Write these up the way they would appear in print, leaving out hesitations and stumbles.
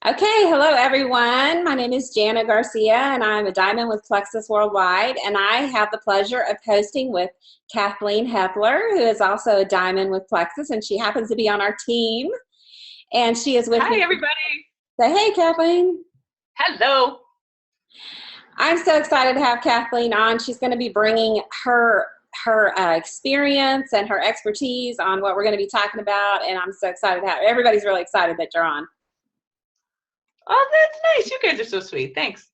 Okay, hello everyone. My name is Jana Garcia and I'm a diamond with Plexus Worldwide, and I have the pleasure of hosting with Kathleen Hepler, who is also a diamond with Plexus, and she happens to be on our team, and she is with Hi, me. everybody. Say hey, Kathleen. Hello. I'm so excited to have Kathleen on. She's going to be bringing her experience and her expertise on what we're going to be talking about, and I'm so excited to have everybody's really excited that you're on. Oh, that's nice. You guys are so sweet. Thanks.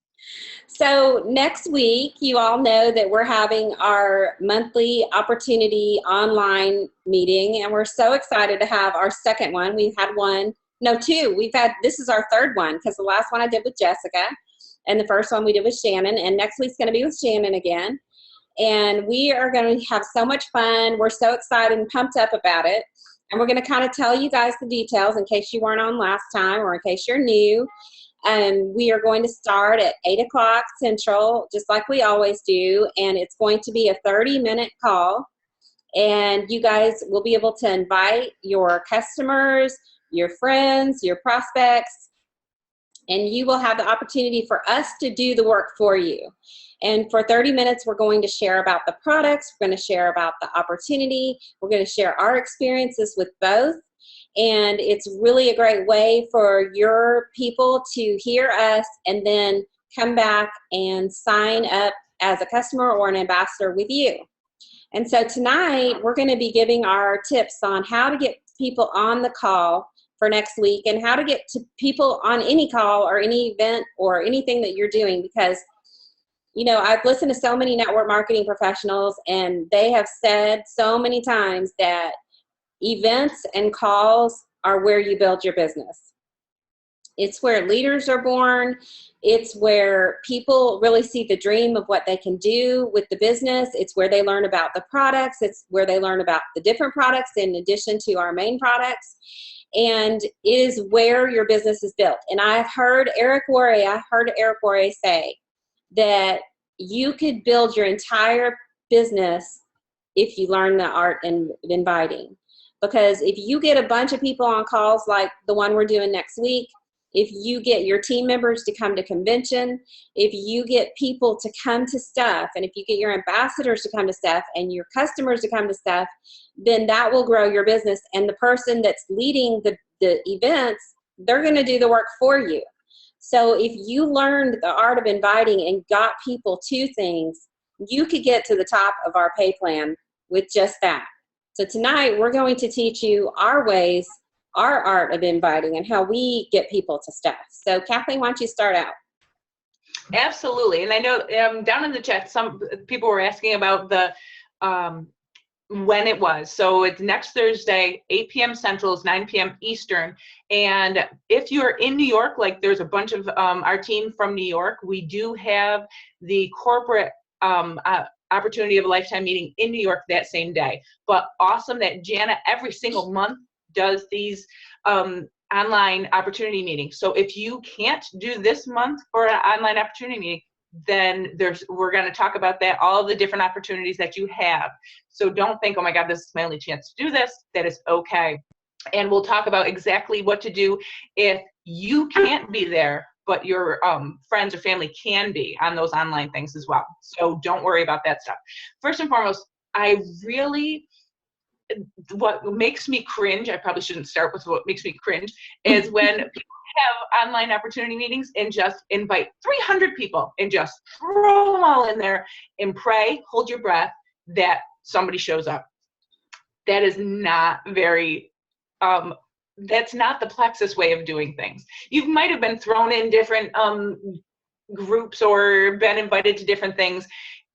So next week, you all know that we're having our monthly opportunity online meeting, and we're so excited to have our second one. We've had one, no, two. This is our third one because the last one I did with Jessica, and the first one we did with Shannon, and next week's going to be with Shannon again. And we are going to have so much fun. We're so excited and pumped up about it. And we're going to kind of tell you guys the details in case you weren't on last time or in case you're new. We are going to start at 8 o'clock Central, just like we always do, and it's going to be a 30-minute call. And you guys will be able to invite your customers, your friends, your prospects, and you will have the opportunity for us to do the work for you. And for 30 minutes, we're going to share about the products, we're going to share about the opportunity, we're going to share our experiences with both. And it's really a great way for your people to hear us and then come back and sign up as a customer or an ambassador with you. And so tonight, we're going to be giving our tips on how to get people on the call for next week and how to get to people on any call or any event or anything that you're doing, because I've listened to so many network marketing professionals, and they have said so many times that events and calls are where you build your business. It's where leaders are born. It's where people really see the dream of what they can do with the business. It's where they learn about the products. It's where they learn about the different products in addition to our main products. And it is where your business is built. And I heard Eric Worre say that you could build your entire business if you learn the art of inviting. Because if you get a bunch of people on calls like the one we're doing next week, if you get your team members to come to convention, if you get people to come to stuff, and if you get your ambassadors to come to stuff and your customers to come to stuff, then that will grow your business. And the person that's leading the events, they're going to do the work for you. So if you learned the art of inviting and got people to things, you could get to the top of our pay plan with just that. So tonight, we're going to teach you our ways, our art of inviting, and how we get people to stuff. So Kathleen, why don't you start out? Absolutely. And I know down in the chat, some people were asking about the when it was. So it's next Thursday, 8 p.m. Central, is 9 p.m. Eastern. And if you're in New York, like there's a bunch of our team from New York, we do have the corporate opportunity of a lifetime meeting in New York that same day. But awesome that Jana every single month does these online opportunity meetings. So if you can't do this month for an online opportunity meeting, then we're going to talk about that, all the different opportunities that you have. So don't think, oh my God, this is my only chance to do this. That is okay. And we'll talk about exactly what to do if you can't be there, but your friends or family can be on those online things as well. So don't worry about that stuff. First and foremost, what makes me cringe, I probably shouldn't start with what makes me cringe, is when people have online opportunity meetings and just invite 300 people and just throw them all in there and pray, hold your breath, that somebody shows up. That is not very, that's not the Plexus way of doing things. You might have been thrown in different groups or been invited to different things,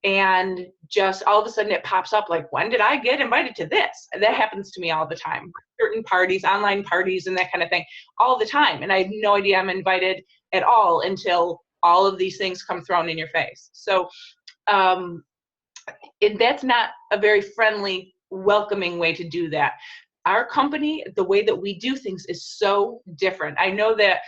and just all of a sudden it pops up like, when did I get invited to this? And that happens to me all the time. Certain parties, online parties and that kind of thing, all the time. And I have no idea I'm invited at all until all of these things come thrown in your face. So that's not a very friendly, welcoming way to do that. Our company, the way that we do things is so different. I know that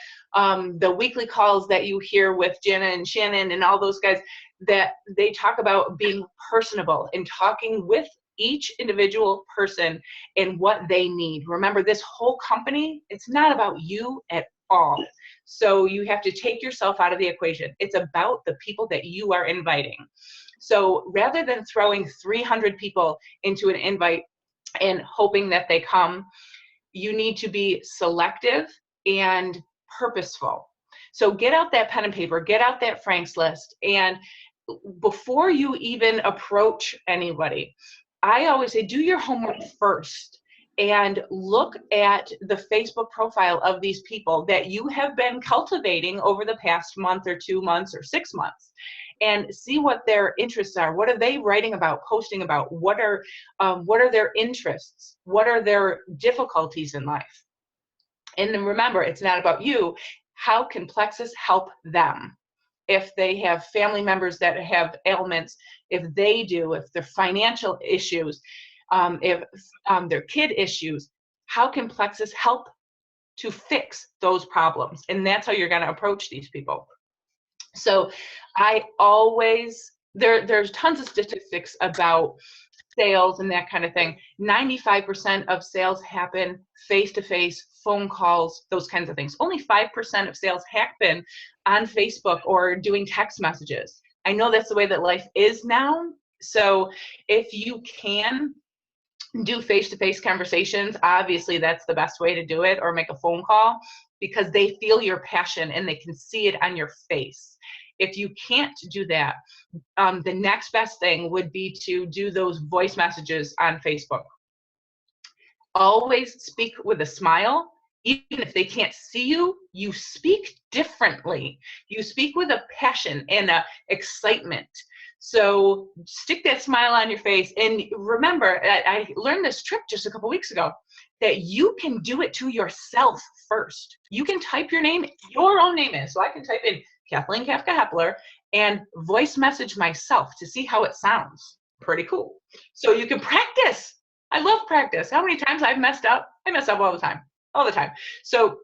the weekly calls that you hear with Jana and Shannon and all those guys, that they talk about being personable and talking with each individual person and what they need. Remember, this whole company, it's not about you at all. So you have to take yourself out of the equation. It's about the people that you are inviting. So rather than throwing 300 people into an invite and hoping that they come, you need to be selective and purposeful. So get out that pen and paper, get out that Frank's list, and before you even approach anybody, I always say do your homework first and look at the Facebook profile of these people that you have been cultivating over the past month or 2 months or 6 months, and see what their interests are. What are they writing about, posting about? What are their interests? What are their difficulties in life? And then remember, it's not about you. How can Plexus help them? If they have family members that have ailments, if their financial issues, if their kid issues, how can Plexus help to fix those problems? And that's how you're going to approach these people. So I always, there's tons of statistics about sales and that kind of thing. 95% of sales happen face-to-face, phone calls, those kinds of things. Only 5% of sales happen on Facebook or doing text messages. I know that's the way that life is now. So if you can do face-to-face conversations, obviously that's the best way to do it, or make a phone call, because they feel your passion and they can see it on your face. If you can't do that, the next best thing would be to do those voice messages on Facebook. Always speak with a smile. Even if they can't see you, you speak differently. You speak with a passion and a excitement. So stick that smile on your face. And remember, I learned this trick just a couple weeks ago, that you can do it to yourself first. You can type your name, your own name in. So I can type in Kathleen Kafka Hepler and voice message myself to see how it sounds. Pretty cool. So you can practice. I love practice. How many times I've messed up? I mess up all the time. So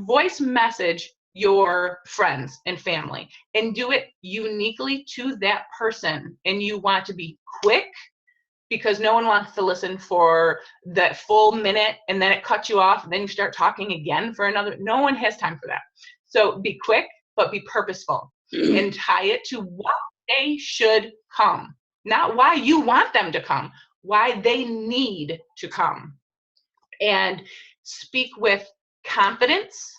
voice message your friends and family, and do it uniquely to that person. And you want to be quick, because no one wants to listen for that full minute and then it cuts you off and then you start talking again for another. No one has time for that. So be quick, but be purposeful, and tie it to why they should come, not why you want them to come, why they need to come. And speak with confidence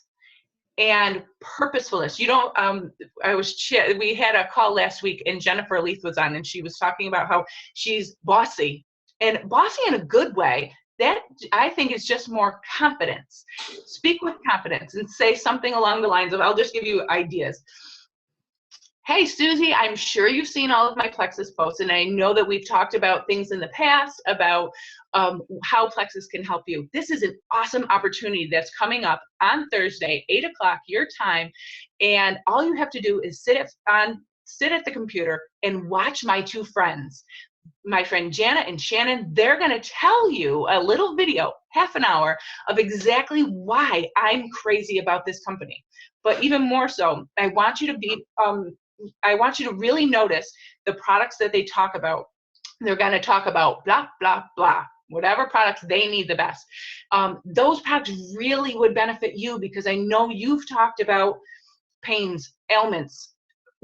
and purposefulness. We had a call last week and Jennifer Leith was on, and she was talking about how she's bossy, and bossy in a good way. That, I think, is just more confidence. Speak with confidence and say something along the lines of, I'll just give you ideas. Hey, Susie, I'm sure you've seen all of my Plexus posts, and I know that we've talked about things in the past about how Plexus can help you. This is an awesome opportunity that's coming up on Thursday, 8 o'clock your time, and all you have to do is sit at the computer and watch my two friends, my friend Jana and Shannon. They're going to tell you a little video, half an hour, of exactly why I'm crazy about this company. But even more so, I want you to really notice the products that they talk about. They're going to talk about blah, blah, blah, whatever products they need the best. Those products really would benefit you, because I know you've talked about pains, ailments,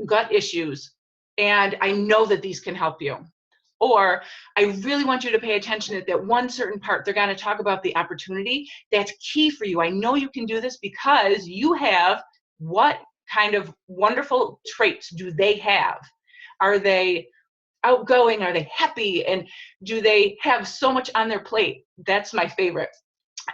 gut issues, and I know that these can help you. Or I really want you to pay attention to that one certain part. They're going to talk about the opportunity that's key for you. I know you can do this because you have. What kind of wonderful traits do they have? Are they outgoing? Are they happy? And do they have so much on their plate? That's my favorite.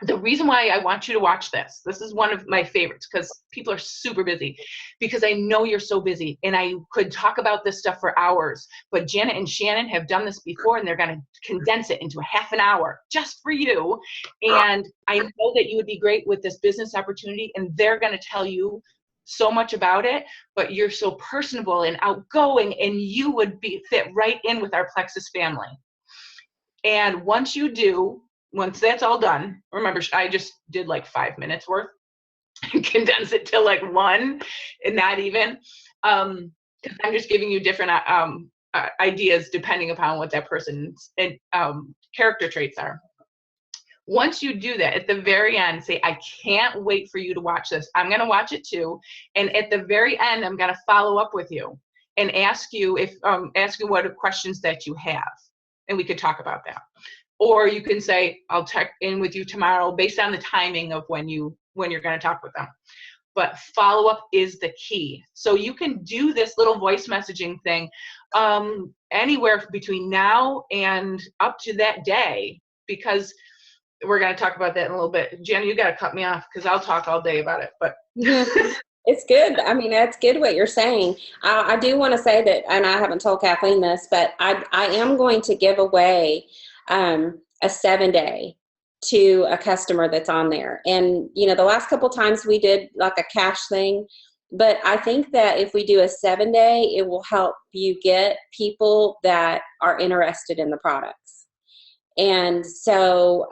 The reason why I want you to watch this is one of my favorites, because people are super busy, because I know you're so busy, and I could talk about this stuff for hours, but Jana and Shannon have done this before, and they're going to condense it into a half an hour just for you. And I know that you would be great with this business opportunity, and they're going to tell you so much about it, but you're so personable and outgoing, and you would fit right in with our Plexus family. And once that's all done, remember, I just did like 5 minutes worth, condense it to like 1, and not even, I'm just giving you different ideas depending upon what that person's character traits are. Once you do that, at the very end, say, I can't wait for you to watch this. I'm going to watch it too. And at the very end, I'm going to follow up with you and ask you what questions that you have. And we could talk about that. Or you can say, I'll check in with you tomorrow based on the timing of when you're going to talk with them. But follow-up is the key. So you can do this little voice messaging thing anywhere between now and up to that day, because we're going to talk about that in a little bit. Jana, you got to cut me off because I'll talk all day about it. But it's good. I mean, that's good what you're saying. I do want to say that, and I haven't told Kathleen this, but I am going to give away a 7-day to a customer that's on there. And, you know, the last couple times we did like a cash thing, but I think that if we do a 7-day, it will help you get people that are interested in the products. And so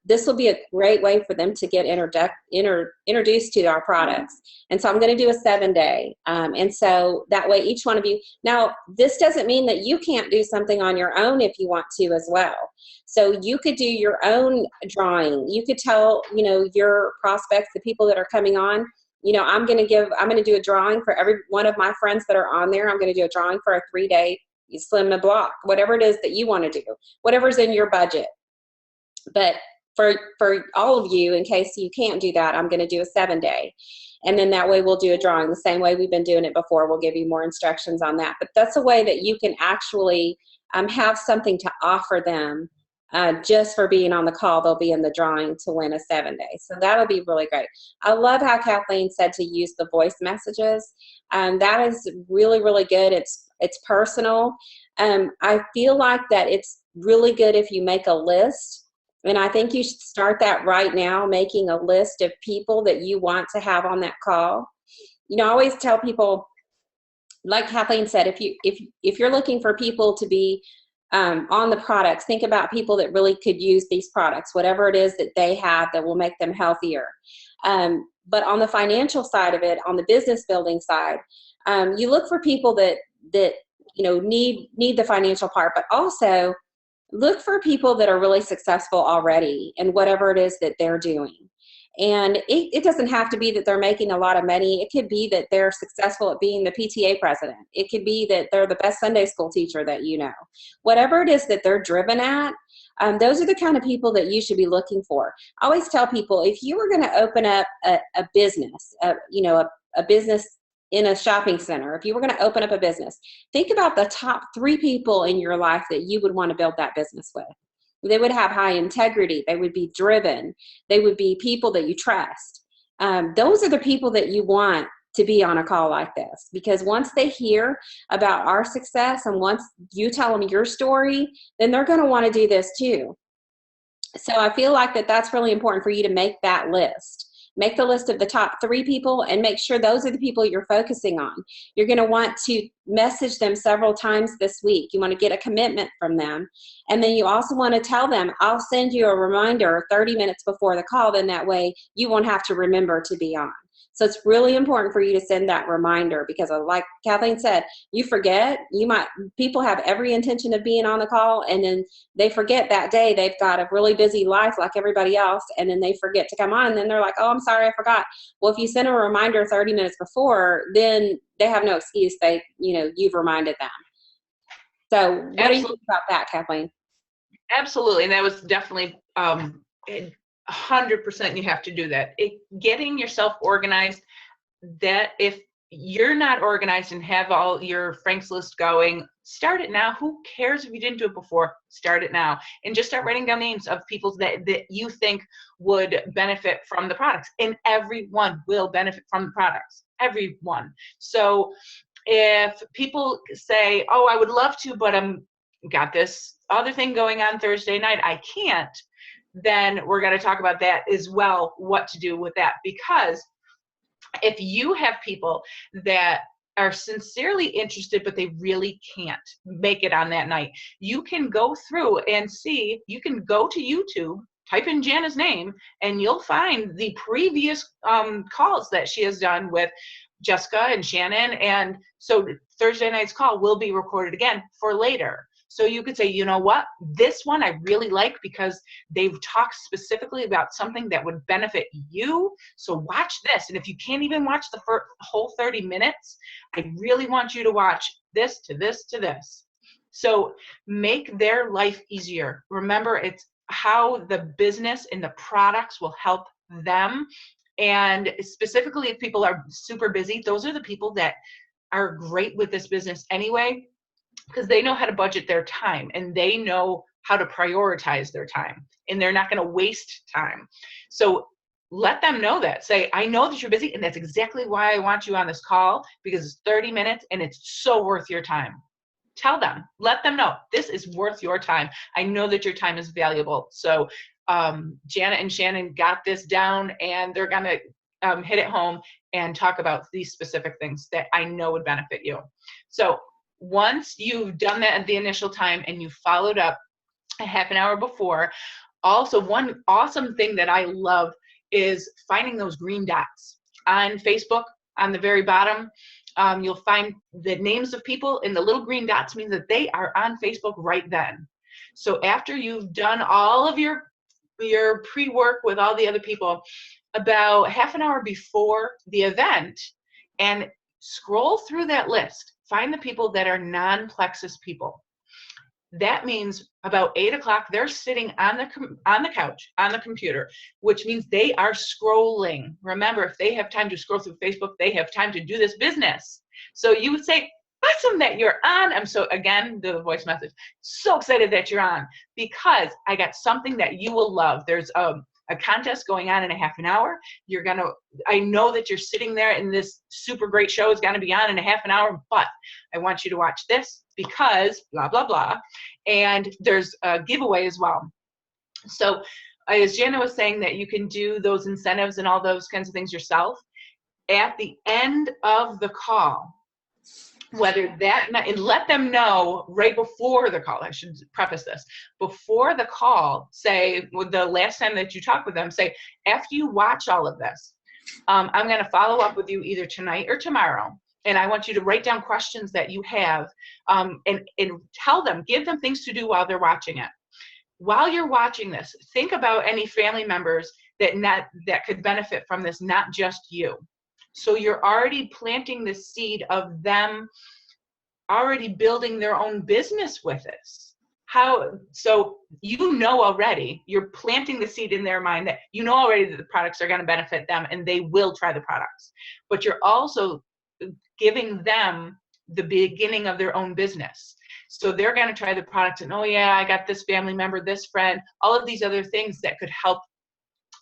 this will be a great way for them to get introduced to our products. And so I'm going to do a 7-day. And so that way each one of you, now this doesn't mean that you can't do something on your own if you want to as well. So you could do your own drawing. You could tell, you know, your prospects, the people that are coming on, you know, I'm going to do a drawing for every one of my friends that are on there. I'm going to do a drawing for a 3-day slim a block, whatever it is that you want to do, whatever's in your budget. But for all of you, in case you can't do that, I'm going to do a 7-day. And then that way we'll do a drawing the same way we've been doing it before. We'll give you more instructions on that. But that's a way that you can actually have something to offer them just for being on the call. They'll be in the drawing to win a 7-day. So that'll be really great. I love how Kathleen said to use the voice messages. That is really, really good. It's personal. I feel like that it's really good if you make a list. And I think you should start that right now, making a list of people that you want to have on that call. You know, I always tell people, like Kathleen said, if you're looking for people to be on the products, think about people that really could use these products, whatever it is that they have that will make them healthier. But on the financial side of it, on the business building side, you look for people that you know need the financial part, but also look for people that are really successful already in whatever it is that they're doing. And it doesn't have to be that they're making a lot of money. It could be that they're successful at being the PTA president. It could be that they're the best Sunday school teacher that you know. Whatever it is that they're driven at, those are the kind of people that you should be looking for. I always tell people, if you were going to open up a business, you know, a business in a shopping center, if you were going to open up a business, think about the top 3 people in your life that you would want to build that business with. They would have high integrity. They would be driven. They would be people that you trust. Those are the people that you want to be on a call like this, because once they hear about our success and once you tell them your story, then they're going to want to do this too. So I feel like that's really important for you to make that list. Make the list of the top 3 people and make sure those are the people you're focusing on. You're going to want to message them several times this week. You want to get a commitment from them. And then you also want to tell them, I'll send you a reminder 30 minutes before the call. Then that way you won't have to remember to be on. So it's really important for you to send that reminder, because like Kathleen said, you forget. People have every intention of being on the call, and then they forget that day. They've got a really busy life like everybody else, and then they forget to come on, and then they're like, oh, I'm sorry, I forgot. Well, if you send a reminder 30 minutes before, then they have no excuse. You've reminded them. So what do you think about that, Kathleen? Absolutely. And that was definitely 100% you have to do that. Getting yourself organized, that if you're not organized and have all your Frank's list going, start it now. Who cares if you didn't do it before? Start it now. And just start writing down names of people that you think would benefit from the products. And everyone will benefit from the products. Everyone. So if people say, oh, I would love to, but I'm got this other thing going on Thursday night, I can't, then we're going to talk about that as well, what to do with that. Because if you have people that are sincerely interested, but they really can't make it on that night, you can go through and see, you can go to YouTube, type in Jana's name, and you'll find the previous calls that she has done with Jessica and Shannon. And so Thursday night's call will be recorded again for later. So you could say, you know what, this one I really like because they've talked specifically about something that would benefit you. So watch this. And if you can't even watch the whole 30 minutes, I really want you to watch this to this to this. So make their life easier. Remember, it's how the business and the products will help them. And specifically, if people are super busy, those are the people that are great with this business anyway, because they know how to budget their time and they know how to prioritize their time, and they're not going to waste time. So let them know that. Say, I know that you're busy, and that's exactly why I want you on this call, because it's 30 minutes and it's so worth your time. Tell them, let them know this is worth your time. I know that your time is valuable. So Jana and Shannon got this down, and they're going to hit it home and talk about these specific things that I know would benefit you. So once you've done that at the initial time and you followed up a half an hour before, also one awesome thing that I love is finding those green dots on Facebook. On the very bottom, you'll find the names of people, and the little green dots means that they are on Facebook right then. So after you've done all of your pre-work with all the other people, about half an hour before the event, and scroll through that list, find the people that are non-plexus people. That means about 8 o'clock, they're sitting on the couch, on the computer, which means they are scrolling. Remember, if they have time to scroll through Facebook, they have time to do this business. So you would say, awesome that you're on. I'm so, again, the voice message, so excited that you're on, because I got something that you will love. There's a contest going on in a half an hour. I know that you're sitting there and this super great show is gonna be on in a half an hour, but I want you to watch this because blah, blah, blah. And there's a giveaway as well. So as Jana was saying, that you can do those incentives and all those kinds of things yourself. At the end of the call, and let them know right before the call. I should preface this. Before the call, say, with the last time that you talk with them, say, after you watch all of this, I'm going to follow up with you either tonight or tomorrow, and I want you to write down questions that you have, and tell them, give them things to do while they're watching it. While you're watching this, think about any family members that could benefit from this, not just you. So you're already planting the seed of them already building their own business with this. So you know already, you're planting the seed in their mind that you know already that the products are going to benefit them and they will try the products. But you're also giving them the beginning of their own business. So they're going to try the products and, oh yeah, I got this family member, this friend, all of these other things that could help,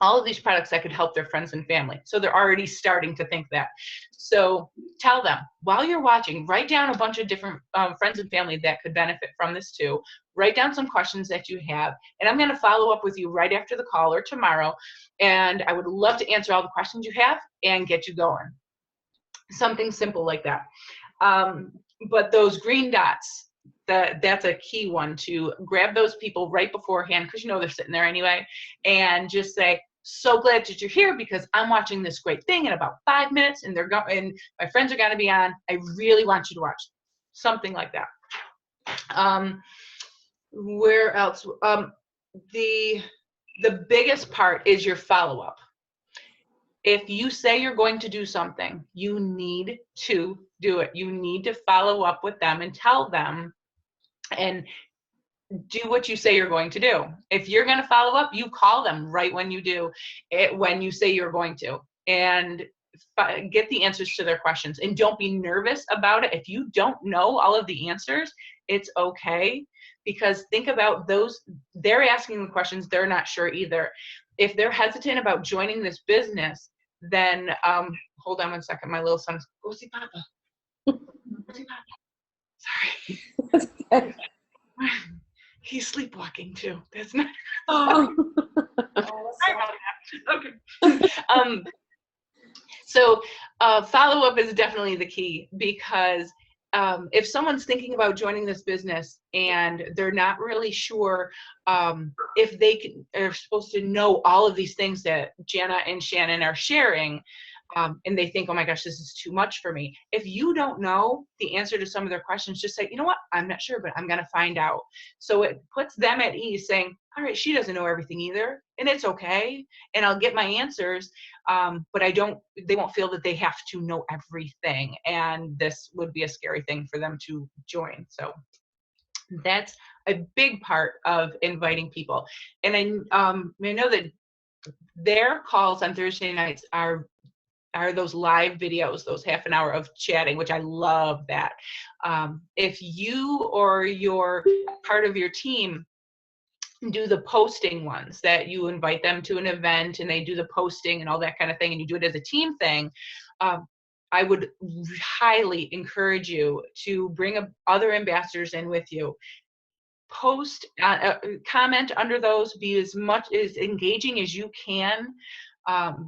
all of these products that could help their friends and family. So they're already starting to think that. So tell them, while you're watching, write down a bunch of different friends and family that could benefit from this too. Write down some questions that you have, and I'm going to follow up with you right after the call or tomorrow, and I would love to answer all the questions you have and get you going. Something simple like that. But those green dots, that's a key one, to grab those people right beforehand, because you know they're sitting there anyway, and just say, so glad that you're here because I'm watching this great thing in about 5 minutes, and my friends are going to be on. I really want you to watch. Something like that. Where else? The biggest part is your follow-up. If you say you're going to do something, you need to do it. You need to follow up with them and tell them and do what you say you're going to do. If you're going to follow up, you call them right when you do it, when you say you're going to, and get the answers to their questions. And don't be nervous about it. If you don't know all of the answers, it's okay, because think about those, they're asking the questions, they're not sure either. If they're hesitant about joining this business, then hold on one second, my little son's, go see Papa. Go see Papa. Sorry. He's sleepwalking too. That's not. Oh. Sorry about that. Okay. So follow-up is definitely the key, because if someone's thinking about joining this business and they're not really sure if they are supposed to know all of these things that Jana and Shannon are sharing, and they think, oh my gosh, this is too much for me. If you don't know the answer to some of their questions, just say, you know what, I'm not sure, but I'm going to find out. So it puts them at ease, saying, all right, she doesn't know everything either, and it's okay, and I'll get my answers, but they won't feel that they have to know everything, and this would be a scary thing for them to join. So that's a big part of inviting people. And I know that their calls on Thursday nights are those live videos, those half an hour of chatting, which I love that. If you or your part of your team do the posting ones, that you invite them to an event and they do the posting and all that kind of thing, and you do it as a team thing, I would highly encourage you to bring other ambassadors in with you. Post, comment under those, be as much as engaging as you can,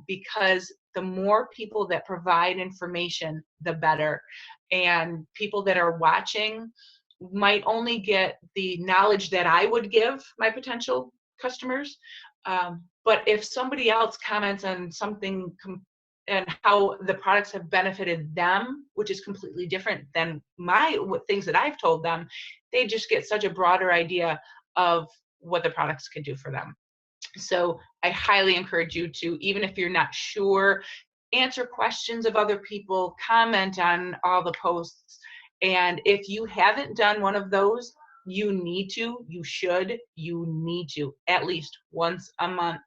because the more people that provide information, the better. And people that are watching might only get the knowledge that I would give my potential customers. But if somebody else comments on something and how the products have benefited them, which is completely different than things that I've told them, they just get such a broader idea of what the products can do for them. So I highly encourage you to, even if you're not sure, answer questions of other people, comment on all the posts. And if you haven't done one of those, you need to at least once a month,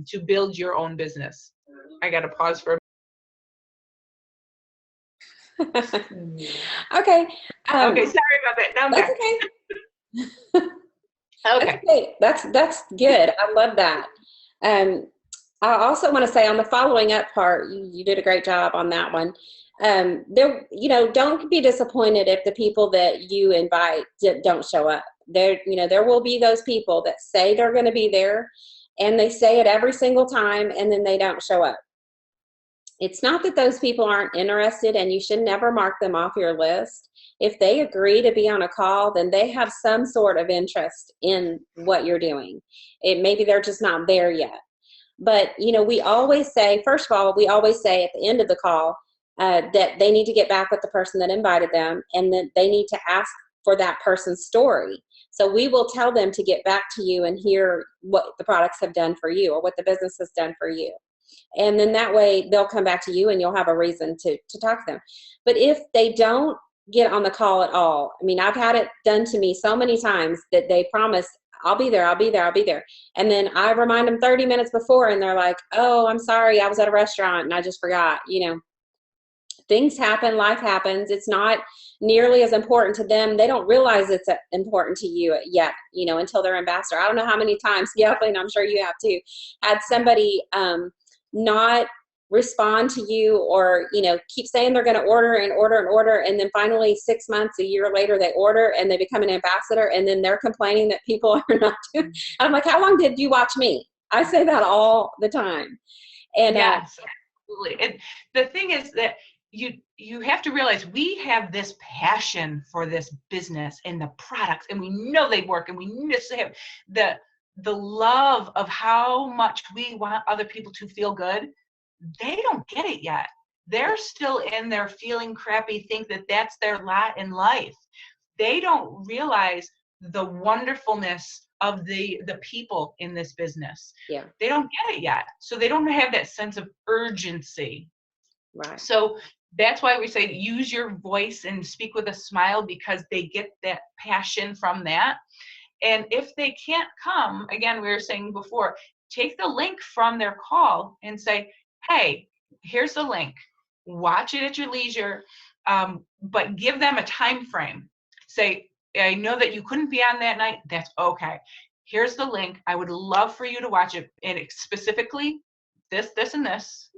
to build your own business. I got to pause for a Okay. Okay, sorry about that. Now I'm That's back. okay. Okay. Okay. That's good. I love that. I also want to say on the following up part, you did a great job on that one. Don't be disappointed if the people that you invite don't show up. There will be those people that say they're going to be there, and they say it every single time, and then they don't show up. It's not that those people aren't interested, and you should never mark them off your list. If they agree to be on a call, then they have some sort of interest in what you're doing. Maybe they're just not there yet. But, we always say, first of all, we always say at the end of the call that they need to get back with the person that invited them, and that they need to ask for that person's story. So we will tell them to get back to you and hear what the products have done for you or what the business has done for you. And then that way they'll come back to you and you'll have a reason to talk to them. But if they don't get on the call at all, I've had it done to me so many times that they promise, I'll be there. And then I remind them 30 minutes before and they're like, oh, I'm sorry, I was at a restaurant and I just forgot. Things happen, life happens. It's not nearly as important to them. They don't realize it's important to you yet, until they're ambassador. I don't know how many times, Kathleen, I'm sure you have too, had somebody not respond to you, or keep saying they're going to order, and then finally 6 months, a year later, they order and they become an ambassador, and then they're complaining that people are not doing. I'm like, how long did you watch me? I say that all the time. And yes, absolutely. And the thing is that you have to realize we have this passion for this business and the products, and we know they work, and we just have the love of how much we want other people to feel good. They don't get it yet. They're still in their feeling crappy, think that that's their lot in life. They don't realize the wonderfulness of the people in this business. Yeah. They don't get it yet. So they don't have that sense of urgency. Right. So that's why we say use your voice and speak with a smile, because they get that passion from that. And if they can't come, again, we were saying before, take the link from their call and say, hey, here's the link. Watch it at your leisure, but give them a time frame. Say, I know that you couldn't be on that night. That's okay. Here's the link. I would love for you to watch it. And specifically, this, and this.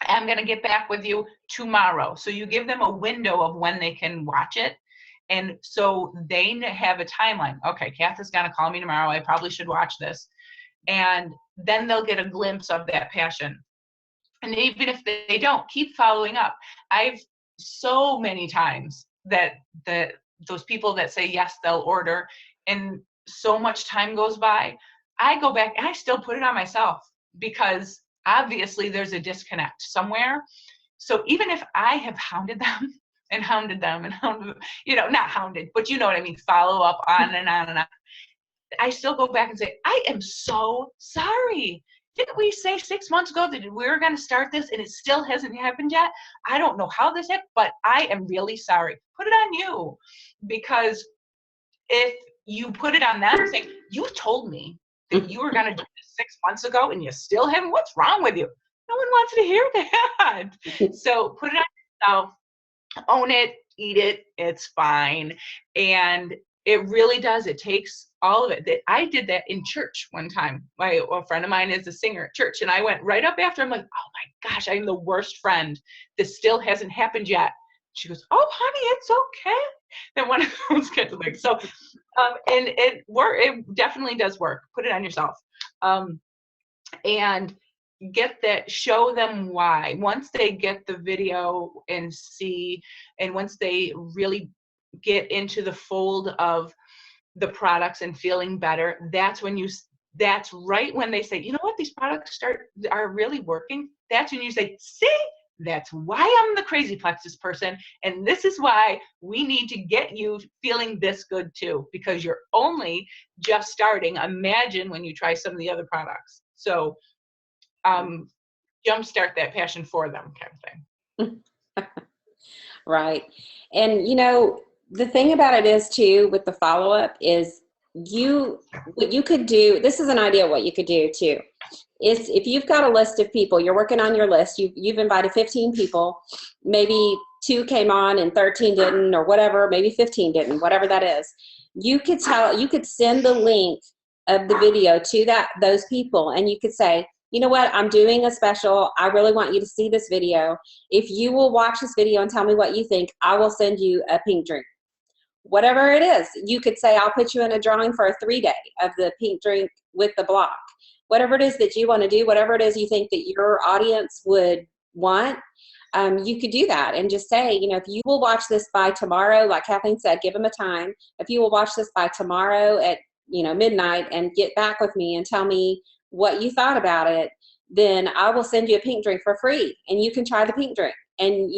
I'm going to get back with you tomorrow. So you give them a window of when they can watch it. And so they have a timeline. Okay, Kath is going to call me tomorrow. I probably should watch this. And then they'll get a glimpse of that passion. And even if they don't, keep following up. I've so many times that those people that say yes, they'll order, and so much time goes by, I go back and I still put it on myself, because obviously there's a disconnect somewhere. So even if I have hounded them and hounded them and hounded them, not hounded, but you know what I mean, follow up on and on and on, I still go back and say, I am so sorry. Didn't we say 6 months ago that we were going to start this and it still hasn't happened yet? I don't know how this happened, but I am really sorry. Put it on you. Because if you put it on them saying, you told me that you were going to do this 6 months ago and you still haven't, what's wrong with you? No one wants to hear that. So put it on yourself, own it, eat it, it's fine. And it really does. It takes all of it. I did that in church one time. A friend of mine is a singer at church, and I went right up after. I'm like, oh my gosh, I'm the worst friend. This still hasn't happened yet. She goes, oh, honey, it's okay. Then one of those kinds of things. So, and it definitely does work. Put it on yourself, and get that. Show them why. Once they get the video and see, and once they really get into the fold of the products and feeling better, that's right when they say, you know what, these products are really working. That's when you say, see, that's why I'm the crazy plexus person, and this is why we need to get you feeling this good too, because you're only just starting. Imagine when you try some of the other products. So jumpstart that passion for them, kind of thing. Right. And the thing about it is too, with the follow-up is what you could do, this is an idea of what you could do too, is if you've got a list of people, you're working on your list, you've invited 15 people, maybe 2 came on and 13 didn't, or whatever, maybe 15 didn't, whatever that is. You could send the link of the video to those people, and you could say, you know what, I'm doing a special. I really want you to see this video. If you will watch this video and tell me what you think, I will send you a pink drink. Whatever it is, you could say, I'll put you in a drawing for a 3-day of the pink drink with the block. Whatever it is that you want to do, whatever it is you think that your audience would want, you could do that and just say, if you will watch this by tomorrow, like Kathleen said, give them a time. If you will watch this by tomorrow at midnight and get back with me and tell me what you thought about it, then I will send you a pink drink for free, and you can try the pink drink. And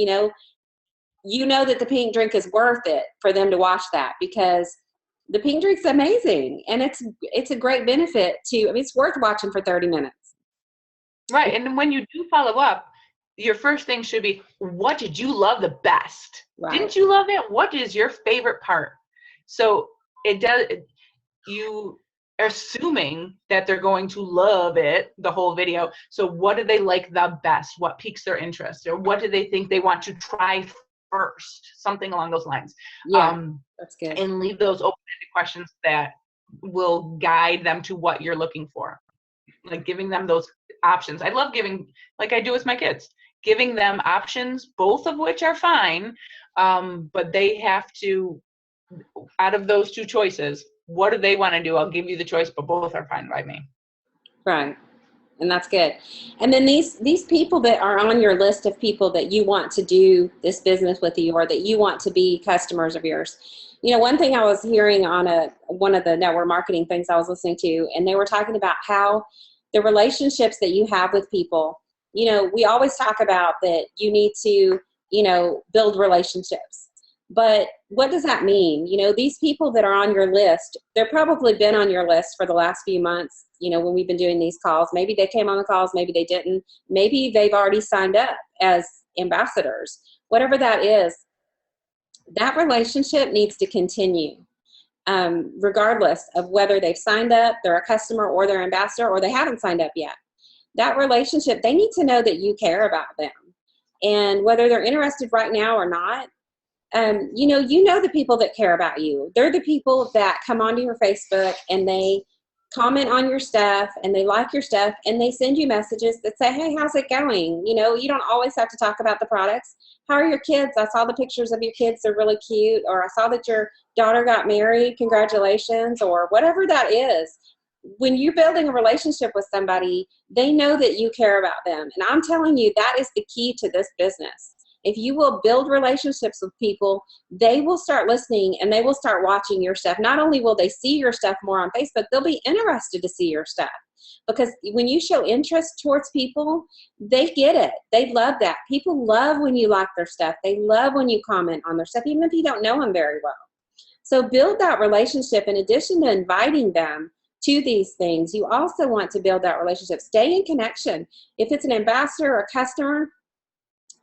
that the pink drink is worth it for them to watch that, because the pink drink's amazing, and it's a great benefit it's worth watching for 30 minutes. Right. And when you do follow up, your first thing should be, what did you love the best? Right. Didn't you love it? What is your favorite part? So you are assuming that they're going to love it, the whole video. So what do they like the best? What piques their interest? Or what do they think they want to try first? Something along those lines. Yeah, that's good. And leave those open-ended questions that will guide them to what you're looking for. Like giving them those options. I love giving, like I do with my kids, giving them options, both of which are fine, but they have to, out of those 2 choices, what do they want to do? I'll give you the choice, but both are fine by me. Right. And that's good. And then these people that are on your list of people that you want to do this business with you, or that you want to be customers of yours. One thing I was hearing on one of the network marketing things I was listening to, and they were talking about how the relationships that you have with people, we always talk about that you need to, build relationships. But what does that mean? These people that are on your list, they're probably been on your list for the last few months, when we've been doing these calls. Maybe they came on the calls, maybe they didn't. Maybe they've already signed up as ambassadors. Whatever that is, that relationship needs to continue, regardless of whether they've signed up, they're a customer, or they're ambassador, or they haven't signed up yet. That relationship, they need to know that you care about them. And whether they're interested right now or not, the people that care about you. They're the people that come onto your Facebook and they comment on your stuff and they like your stuff and they send you messages that say, hey, how's it going? You don't always have to talk about the products. How are your kids? I saw the pictures of your kids. They're really cute. Or I saw that your daughter got married. Congratulations. Or whatever that is. When you're building a relationship with somebody, they know that you care about them. And I'm telling you, that is the key to this business. If you will build relationships with people, they will start listening and they will start watching your stuff. Not only will they see your stuff more on Facebook, they'll be interested to see your stuff. because when you show interest towards people, they get it. They love that. People love when you like their stuff. They love when you comment on their stuff, even if you don't know them very well. So build that relationship. In addition to inviting them to these things, you also want to build that relationship. Stay in connection. If it's an ambassador or customer,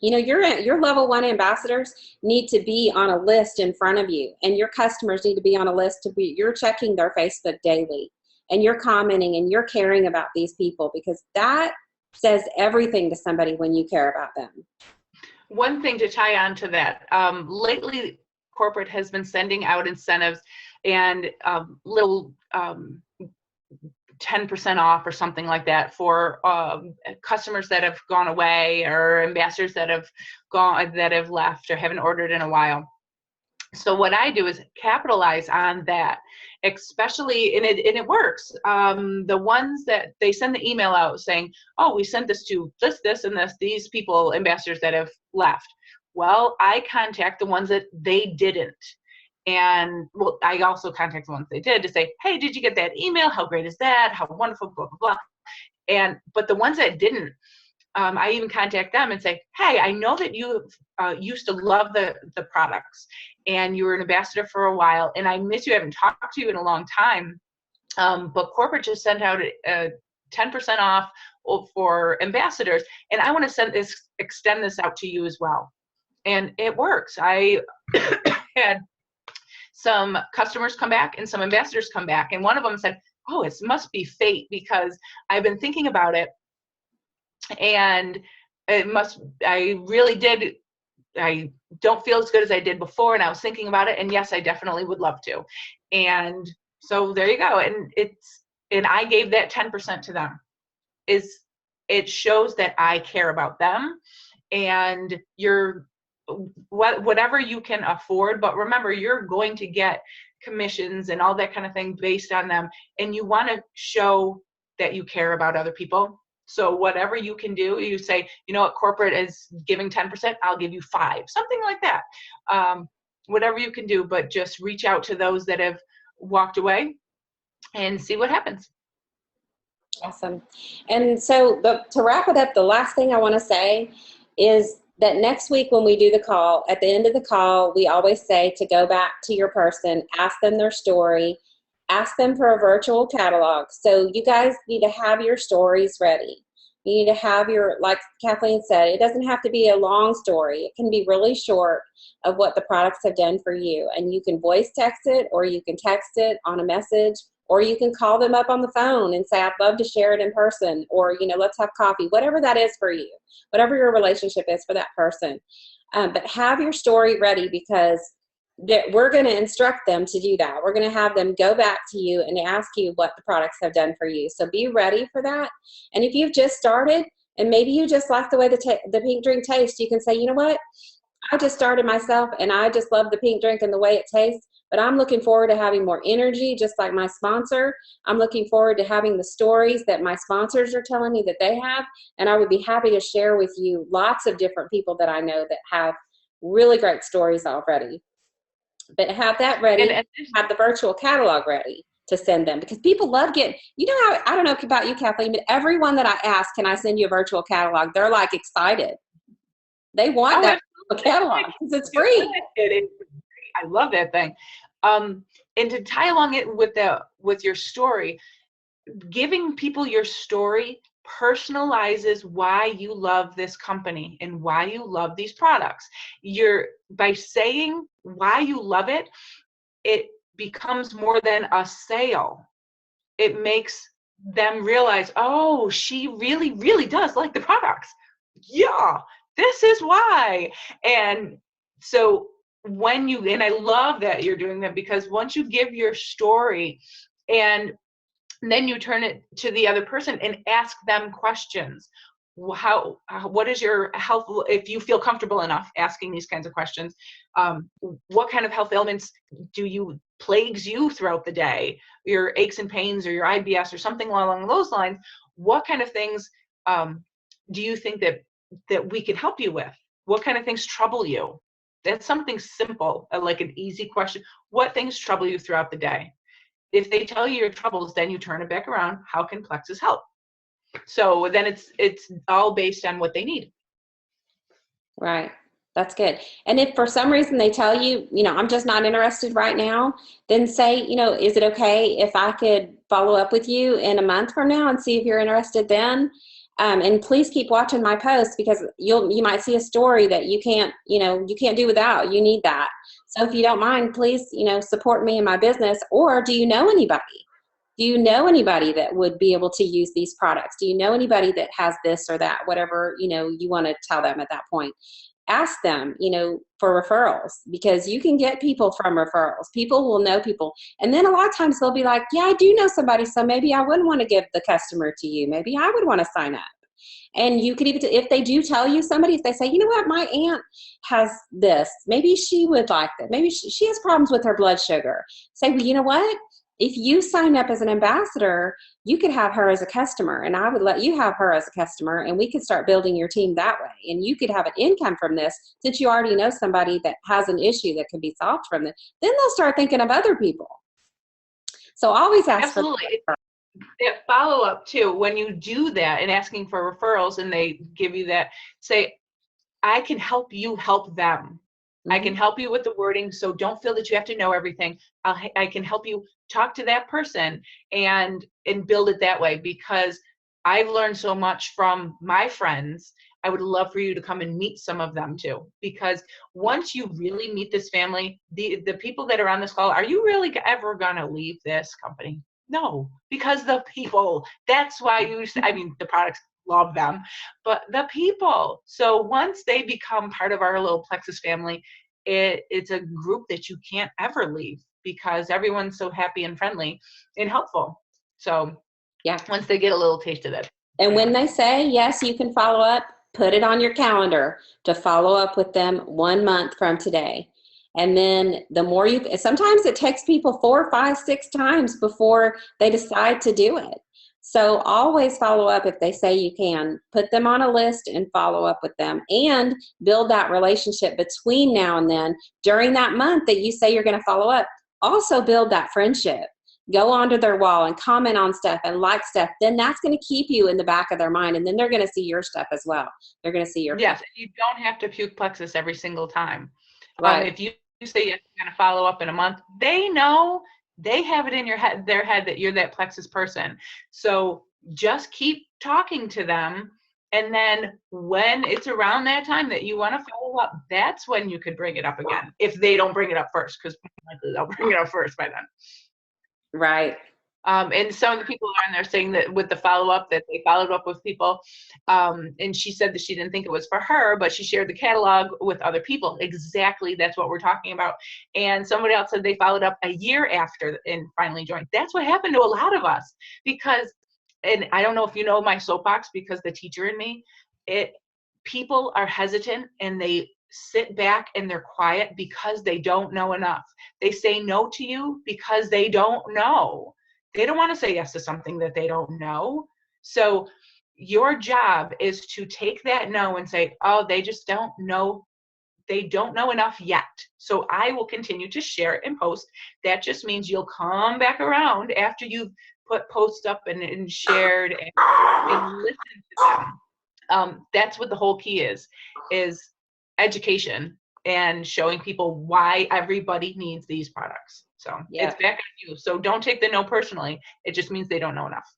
you know, your level 1 ambassadors need to be on a list in front of you, and your customers need to be on a list to be, you're checking their Facebook daily, and you're commenting and you're caring about these people, because that says everything to somebody when you care about them. One thing to tie on to that, lately corporate has been sending out incentives and little 10% off or something like that for customers that have gone away, or ambassadors that have left or haven't ordered in a while. So what I do is capitalize on that, especially, and it works. The ones that they send the email out saying, oh, we sent this to this, and these people, ambassadors that have left. Well, I contact the ones that they didn't. And well, I also contact the ones they did to say, hey, did you get that email? How great is that? How wonderful, blah, blah, blah. But the ones that didn't, I even contact them and say, hey, I know that you used to love the products, and you were an ambassador for a while, and I miss you. I haven't talked to you in a long time. But corporate just sent out a 10% off for ambassadors, and I want to extend this out to you as well. And it works. I had some customers come back and some ambassadors come back, and one of them said, oh, it must be fate, because I've been thinking about it, and I really did. I don't feel as good as I did before, and I was thinking about it, and yes, I definitely would love to. And so there you go. And I gave that 10% to them. It shows that I care about them, and whatever you can afford, but remember, you're going to get commissions and all that kind of thing based on them, and you want to show that you care about other people. So whatever you can do, you say, you know what, corporate is giving 10%, I'll give you 5, something like that. Whatever you can do, but just reach out to those that have walked away and see what happens. Awesome. And so to wrap it up, the last thing I want to say is that next week when we do the call, at the end of the call, we always say to go back to your person, ask them their story, ask them for a virtual catalog. So you guys need to have your stories ready. You need to have like Kathleen said, it doesn't have to be a long story. It can be really short of what the products have done for you. And you can voice text it, or you can text it on a message, or you can call them up on the phone and say, I'd love to share it in person, or, you know, let's have coffee, whatever that is for you, whatever your relationship is for that person. But have your story ready, because we're going to instruct them to do that. We're going to have them go back to you and ask you what the products have done for you. So be ready for that. And if you've just started and maybe you just like the way the pink drink tastes, you can say, you know what, I just started myself and I just love the pink drink and the way it tastes, but I'm looking forward to having more energy, just like my sponsor. I'm looking forward to having the stories that my sponsors are telling me that they have, and I would be happy to share with you lots of different people that I know that have really great stories already. But have that ready, and have the virtual catalog ready to send them, because people love getting, you know how, I don't know about you, Kathleen, but everyone that I ask, can I send you a virtual catalog? They're like excited. They want that catalog because it's free. I love that thing. And to tie along it with your story, giving people your story personalizes why you love this company and why you love these products. By saying why you love it, it becomes more than a sale. It makes them realize, oh, she really, really does like the products. Yeah, this is why. And so and I love that you're doing that, because once you give your story and then you turn it to the other person and ask them questions. What is your health, if you feel comfortable enough asking these kinds of questions, what kind of health ailments plagues you throughout the day, your aches and pains or your IBS or something along those lines? What kind of things do you think that we can help you with? What kind of things trouble you? That's something simple, like an easy question. What things trouble you throughout the day? if they tell you your troubles, then you turn it back around. How can Plexus help? So then it's all based on what they need. Right. That's good. And if for some reason they tell you, I'm just not interested right now, then say, is it okay if I could follow up with you in a month from now and see if you're interested then? And please keep watching my posts, because you might see a story that you can't do without. You need that. So if you don't mind, please, support me in my business. Or do you know anybody? Do you know anybody that would be able to use these products? Do you know anybody that has this or that, whatever, you want to tell them at that point? Ask them, for referrals, because you can get people from referrals. People will know people. And then a lot of times they'll be like, yeah, I do know somebody, so maybe I wouldn't want to give the customer to you. Maybe I would want to sign up. And you could even, if they do tell you somebody, if they say, you know what, my aunt has this, maybe she would like that. Maybe she has problems with her blood sugar. Say, well, you know what? If you sign up as an ambassador, you could have her as a customer, and I would let you have her as a customer, and we could start building your team that way. And you could have an income from this, since you already know somebody that has an issue that can be solved from it. Then they'll start thinking of other people. So always ask. Absolutely. That follow up too, when you do that and asking for referrals and they give you that, say, I can help you help them. I can help you with the wording, so don't feel that you have to know everything. I can help you talk to that person and build it that way, because I've learned so much from my friends. I would love for you to come and meet some of them too, because once you really meet this family, the people that are on this call, are you really ever going to leave this company? No, because the people, that's why the products, love them, but the people. So once they become part of our little Plexus family, it's a group that you can't ever leave, because everyone's so happy and friendly and helpful. So yeah, once they get a little taste of it. And when they say, yes, you can follow up, put it on your calendar to follow up with them 1 month from today. And then the more sometimes it takes people 4, 5, 6 times before they decide to do it. So always follow up if they say you can. Put them on a list and follow up with them, and build that relationship between now and then. During that month that you say you're going to follow up, also build that friendship. Go onto their wall and comment on stuff and like stuff. Then that's going to keep you in the back of their mind, and then they're going to see your stuff as well. They're going to see your Yes, you don't have to puke Plexus every single time. Right. If you say you're going to follow up in a month, they know, they have it in their head that you're that Plexus person. So just keep talking to them. And then when it's around that time that you want to follow up, that's when you could bring it up again. If they don't bring it up first, because they'll bring it up first by then. Right. And some of the people are in there saying that with the follow-up, that they followed up with people. And she said that she didn't think it was for her, but she shared the catalog with other people. Exactly. That's what we're talking about. And somebody else said they followed up a year after and finally joined. That's what happened to a lot of us, because, and I don't know if you know my soapbox, because the teacher in me, people are hesitant and they sit back and they're quiet because they don't know enough. They say no to you because they don't know. They don't want to say yes to something that they don't know. So your job is to take that no and say, oh, they just don't know. They don't know enough yet. So I will continue to share and post. That just means you'll come back around after you've put posts up and shared and listened to them. That's what the whole key is education and showing people why everybody needs these products. So It's back on you. So don't take the no personally. It just means they don't know enough.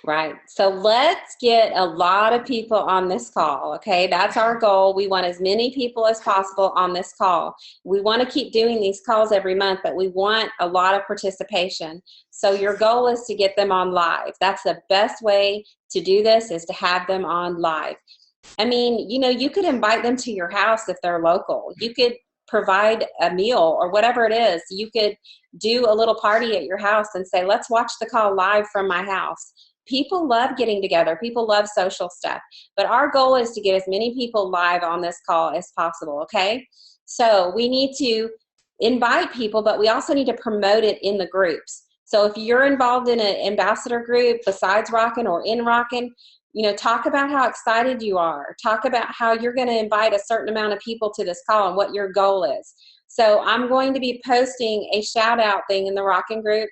Right. So let's get a lot of people on this call. Okay. That's our goal. We want as many people as possible on this call. We want to keep doing these calls every month, but we want a lot of participation. So your goal is to get them on live. That's the best way to do this, is to have them on live. I mean, you could invite them to your house if they're local. You could provide a meal or whatever it is. You could do a little party at your house and say, let's watch the call live from my house. People love getting together. People love social stuff. But our goal is to get as many people live on this call as possible, okay? So we need to invite people, but we also need to promote it in the groups. So if you're involved in an ambassador group besides Rockin' or in Rockin', talk about how excited you are. Talk about how you're going to invite a certain amount of people to this call and what your goal is. So I'm going to be posting a shout out thing in the Rockin' group,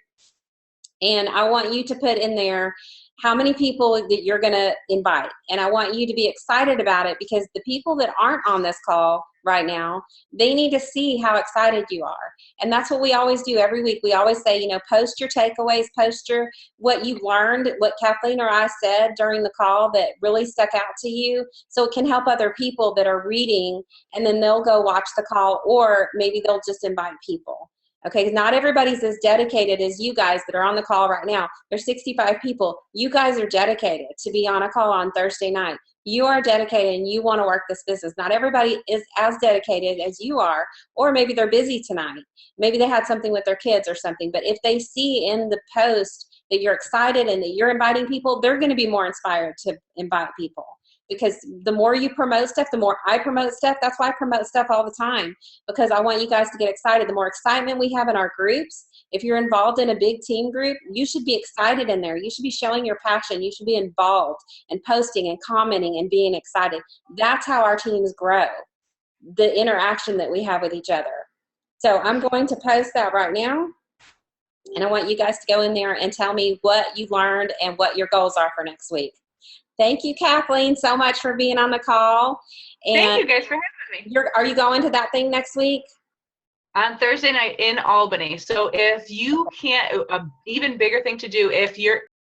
and I want you to put in there how many people that you're going to invite. And I want you to be excited about it, because the people that aren't on this call right now, they need to see how excited you are. And that's what we always do every week. We always say, post your takeaways, post what you learned, what Kathleen or I said during the call that really stuck out to you, so it can help other people that are reading, and then they'll go watch the call, or maybe they'll just invite people. Okay, not everybody's as dedicated as you guys that are on the call right now. There's 65 people. You guys are dedicated to be on a call on Thursday night. You are dedicated and you want to work this business. Not everybody is as dedicated as you are, or maybe they're busy tonight. Maybe they had something with their kids or something. But if they see in the post that you're excited and that you're inviting people, they're going to be more inspired to invite people. Because the more you promote stuff, the more I promote stuff. That's why I promote stuff all the time, because I want you guys to get excited. The more excitement we have in our groups, if you're involved in a big team group, you should be excited in there. You should be showing your passion. You should be involved and posting and commenting and being excited. That's how our teams grow, the interaction that we have with each other. So I'm going to post that right now. And I want you guys to go in there and tell me what you learned and what your goals are for next week. Thank you, Kathleen, so much for being on the call. And thank you guys for having me. Are you going to that thing next week? On Thursday night in Albany. So if you can't, an even bigger thing to do, if you're